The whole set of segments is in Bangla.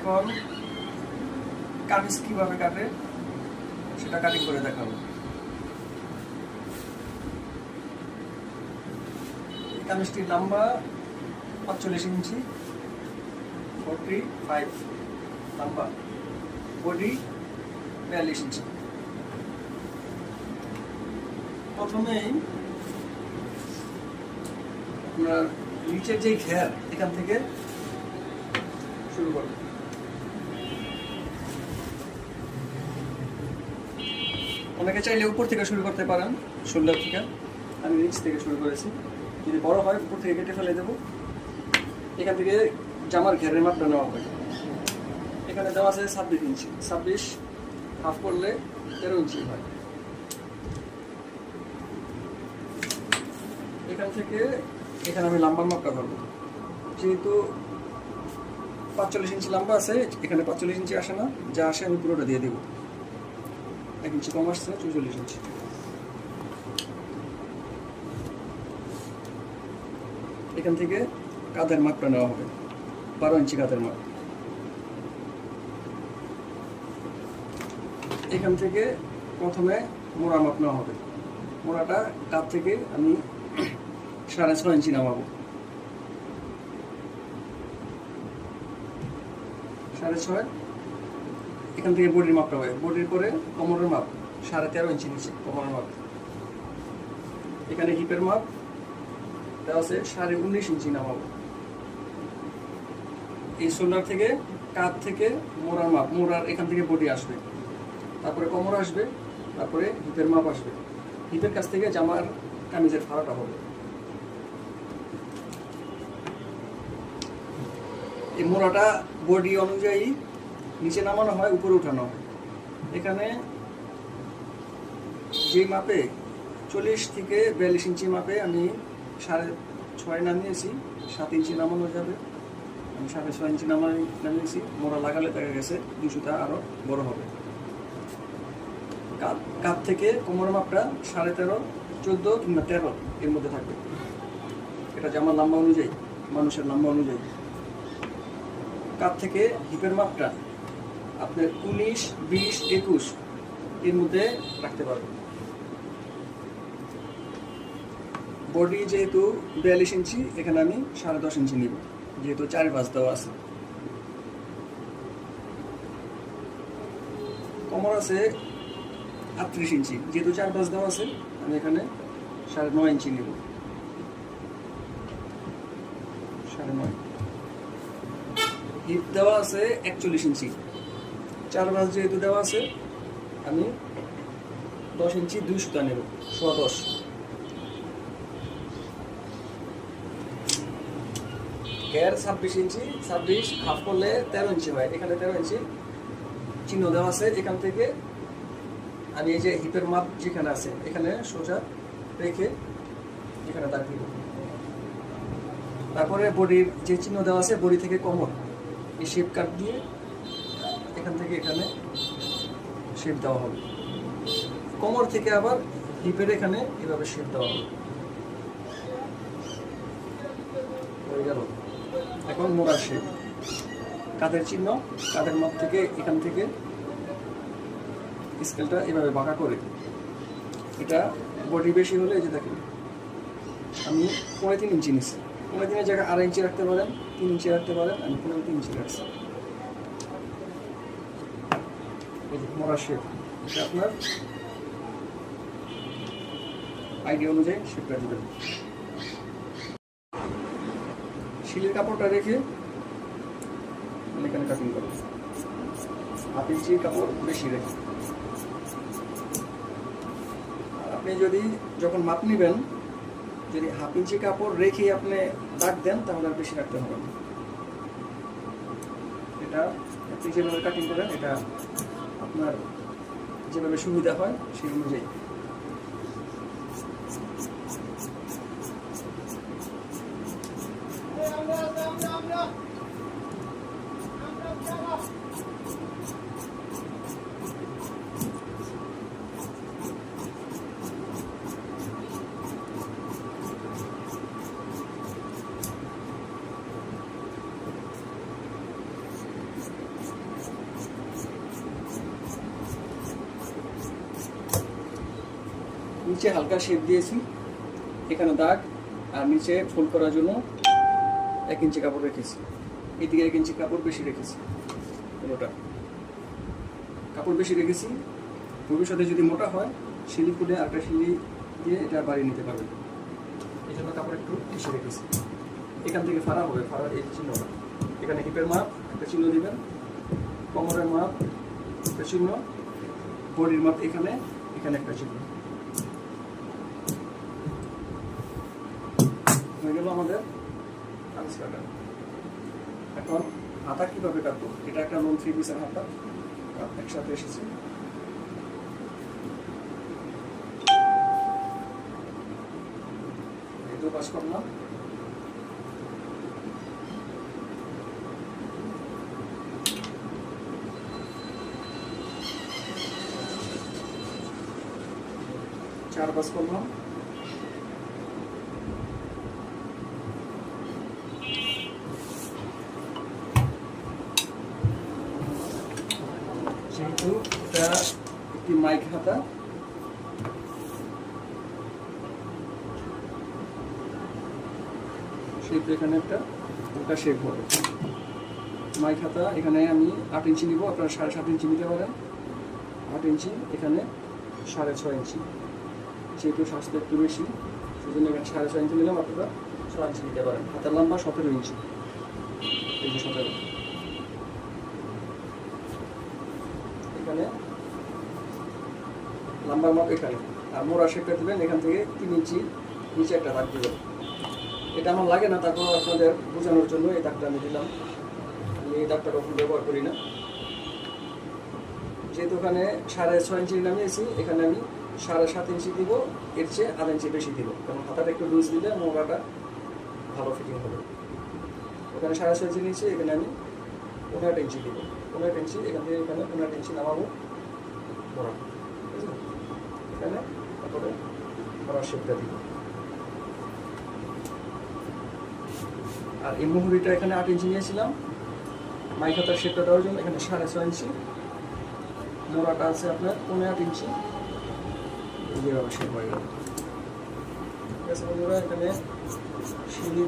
এখন কামিজ কিভাবে কাটে সেটা কাটিং করে দেখাবো। এই কামিজটির লম্বা 45 ইঞ্চি, 45 লম্বা, বডি 42 ইঞ্চি। প্রথমেই আপনার নিচের যে ঘের এখান থেকে শুরু করব। অনেকে চাইলে উপর থেকে শুরু করতে পারেন, শোল্ডার থেকে। আমি নিচ থেকে শুরু করেছি। যদি বড় হয় উপর থেকে কেটে ফেলে দেবো। এখান থেকে জামার ঘেরের মাপটা নেওয়া হয়। এখানে দেওয়া আছে 26 ইঞ্চি, 26 হাফ করলে 13 ইঞ্চি হয়। এখান থেকে এখানে আমি লম্বার মাপটা ধরবো। যেহেতু 45 ইঞ্চি লম্বা আছে, এখানে 45 ইঞ্চি আসে না, যা আসে আমি পুরোটা দিয়ে দেবো। 1 ইঞ্চি কম আসছে, 44 ইঞ্চি। এখান থেকে কাঁধের মাপটা নেওয়া হবে, 12 ইঞ্চি কাঁধের মাপ। এখান থেকে প্রথমে মোড়া মাপ নেওয়া হবে। মোড়াটা কাঁধ থেকে আমি 6.5 ইঞ্চি নামাবো। 6.5। এখান থেকে বডির মাপটা হবে। বডির পরে কোমরের মাপ 13.5 ইঞ্চি নিচে কোমরের মাপ। এখানে হিপের মাপ দেওয়া আছে 19.5 ইঞ্চি নামাবো। এই শোল্ডার থেকে কাঁধ থেকে মোড়ার মাপ, মোড়ার এখান থেকে বডি আসবে, তারপরে কোমর আসবে, তারপরে হিপের মাপ আসবে। হিপের কাছ থেকে জামার কামিজের ফাড়াটা হবে। এই মোড়াটা বডি অনুযায়ী নিচে নামানো হয়, উপরে উঠানো হয়। এখানে যে মাপে 40 থেকে 42 ইঞ্চি মাপে আমি 6.5 নামিয়েছি, 7 ইঞ্চি নামানো যাবে। আমি 6.5 ইঞ্চি নামিয়েছি। মোড়া লাগালে দেখা গেছে 200টা আরো বড় হবে। কাঁধ থেকে কোমর মাপটা 13.5, 14 কিংবা 13 এর মধ্যে থাকবে। এটা জামার লম্বা অনুযায়ী, মানুষের লম্বা অনুযায়ী। কাঁধ থেকে হিপের মাপটা আপনার 19, 20, 21 এর মধ্যে রাখতে পারবেন। বডি যেহেতু 42 ইঞ্চি, এখানে আমি 10.5 ইঞ্চি নিব, যেহেতু 4 ভাঁজ দেওয়া আছে। কোমর আছে 38 ইঞ্চি, যেহেতু 4 ভাঁজ দেওয়া আছে, আমি এখানে 9.5 ইঞ্চি নিব। 9.5। হিপ দেওয়া আছে 41 ইঞ্চি, 4 ভাঁজ যেহেতু দেওয়া আছে, আমি 10 ইঞ্চি 2 সুতা নেব, 10.5। ঘের 26 ইঞ্চি, 26 হাফ করলে 13 ইঞ্চি হয়। এখানে 13 ইঞ্চি চিহ্ন দেওয়া আছে। এখান থেকে আমি এই যে হিপের মাপ যেখানে আছে, এখানে সোজা রেখে এখানে দাগ দিব। তারপরে বডির যে চিহ্ন দেওয়া আছে, বডি থেকে কোমর এই শেপ কাট দিয়ে এখান থেকে এখানে শেপ দেওয়া হবে। কোমর থেকে আবার হিপের এখানে এভাবে শেপ দেওয়া হবে। হয়ে গেল। এখন মোড়ার শেপ, কাঁধের চিহ্ন, কাঁধের মাপ থেকে এখান থেকে স্কেলটা এভাবে বাঁকা করে, এটা বডি বেশি হলে এই যে দেখেন আমি 3.5 ইঞ্চি নিচ্ছি। 3.5 জায়গায় 2.5 ইঞ্চি রাখতে পারেন, 3 ইঞ্চি রাখতে পারেন। আমি 3.5 ইঞ্চি রাখছি। এই যে মোড়ার শেপ, এটা আপনার আইডিয়া অনুযায়ী শেপটা দেবেন। শিলের কাপড়টা রেখে এখানে কাটিং করবেন। 1/2 ইঞ্চি কাপড় বেশি রেখে। আপনি যদি যখন মাপ নেবেন, যদি 1/2 ইঞ্চি কাপড় রেখে আপনি দাগ দেন, তাহলে আর বেশি রাখতে হবে না। এটা আপনি যেভাবে কাটিং করেন, এটা আপনার যেভাবে সুবিধা হয় সেই অনুযায়ী। নিচে হালকা শেপ দিয়েছি, এখানে দাগ, আর নিচে ফোল্ড করার জন্য 1 ইঞ্চি কাপড় রেখেছি, এদিকে 1 ইঞ্চি কাপড় বেশি রেখেছি। পুরোটা কাপড় বেশি রেখেছি, ভবিষ্যতে যদি মোটা হয় শিলি খুলে একটা শিলি দিয়ে এটা বাড়িয়ে নিতে পারবেন, এই জন্য কাপড় একটু বেশি রেখেছি। এখান থেকে ফাড়া হবে, ফাড়ার এই চিহ্নটা, এখানে হিপের মাপ একটা চিহ্ন দিবেন, কোমরের মাপ একটা চিহ্ন, বডির মাপ এখানে একটা চিহ্ন। হয়ে গেল আমাদের কামিজ কাটা। এখন হাতা কিভাবে কাটবো, এটা একটা লং 3 পিসের হাতা একসাথে এসেছে। এই তো পাস করলাম, চার পাস করলাম, যেহেতু এটা একটি মাইক হাতা, সেহেতু এখানে একটা হালকা শেপ হবে। মাইক হাতা এখানে আমি 8 ইঞ্চি নিব, আপনারা 7.5 ইঞ্চি নিতে পারেন। 8 ইঞ্চি এখানে 6.5 ইঞ্চি, যেহেতু স্বাস্থ্য একটু বেশি সেজন্য এখানে 6.5 ইঞ্চি নিলাম, আপনারা 6 ইঞ্চি নিতে পারেন। হাতার লম্বা 17 ইঞ্চি, এই যে 17। এখানে লম্বার মাপ এখানে, আর মোড়া শেপটা দেবেন এখান থেকে 3 ইঞ্চি নিচে একটা দাগ দেবেন। এটা আমার লাগে না, তারপর আপনাদের বোঝানোর জন্য এই দাগটা আমি দিলাম। আমি এই দাগটা কখন ব্যবহার করি না, যেহেতু ওখানে 6.5 ইঞ্চি নামিয়েছি, এখানে আমি 7.5 ইঞ্চি দিব, এর চেয়ে 1/2 ইঞ্চি বেশি দিব, কারণ হাতাটা একটু লুজ দিলে মোড়াটা ভালো ফিটিং হবে। ওখানে 6.5 ইঞ্চি নিয়েছি, এখানে আমি 15 ইঞ্চি দিব, 15 ইঞ্চি এখান থেকে এখানে 15 ইঞ্চি নামাবো মোড়া, বুঝলেন? এখানে তারপরে মোড়ার শেপটা দিব। আর এই মুহুরিটা এখানে 8 ইঞ্চি নিয়েছিলাম, মাইক হাতার শেপটা দেওয়ার জন্য এখানে 6.5 ইঞ্চি, মোড়াটা আছে আপনার 15 ইঞ্চি, এইভাবে শেপ হয়ে গেল। ঠিক আছে বন্ধুরা, এখানে শিলি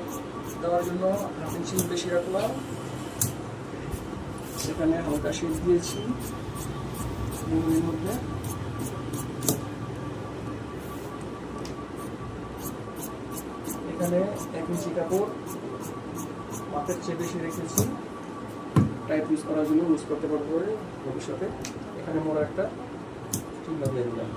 দেওয়ার জন্য 1/2 ইঞ্চি বেশি রাখলাম, সেখানে হালকা শেপ দিয়েছি মুহুরির মধ্যে। এখানে 1 ইঞ্চি কাপড় মাপের চেয়ে বেশি রেখেছি, টাইট ইউজ করার জন্য, ইউজ করতে পারবো ভবিষ্যতে। এখানে মোড়া একটা চিহ্ন দিয়ে দিলাম।